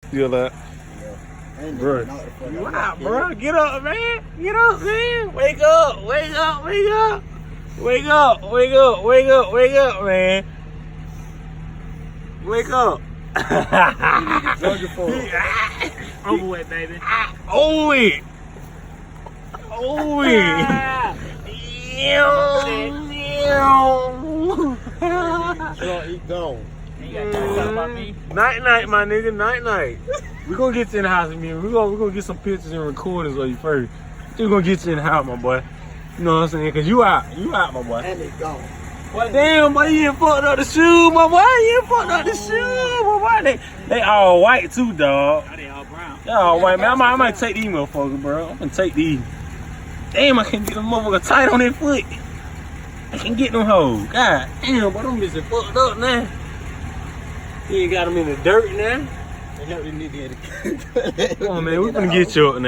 Still up. Bro. You out, bro. Get up, man. Get up, man. Wake up. Wake up. Wake up. Wake up. Wake up. Wake up. Wake up, man. Wake up. Over with, baby. Oh it. Oh it. He gone. You got something about me? Night night, my nigga. Night night. We gonna get you in the house with me. We gonna get some pictures and recordings of you first. We gonna get you in the house, my boy. You know what I'm saying? Cause you out, my boy. And he gone. Well, damn, boy, you ain't fucked up the shoe, my boy. You ain't fucked up the shoe, my boy. They all white too, dog. Oh, they all brown. They all white, man. I might take these motherfuckers, bro. I'm gonna take these. Damn, I can't get them motherfuckers tight on their foot. I can get them hoes. God damn, but them bitches fucked up now. You ain't got them in the dirt now. They helped the nigga. Come on, man. We gonna get you up now.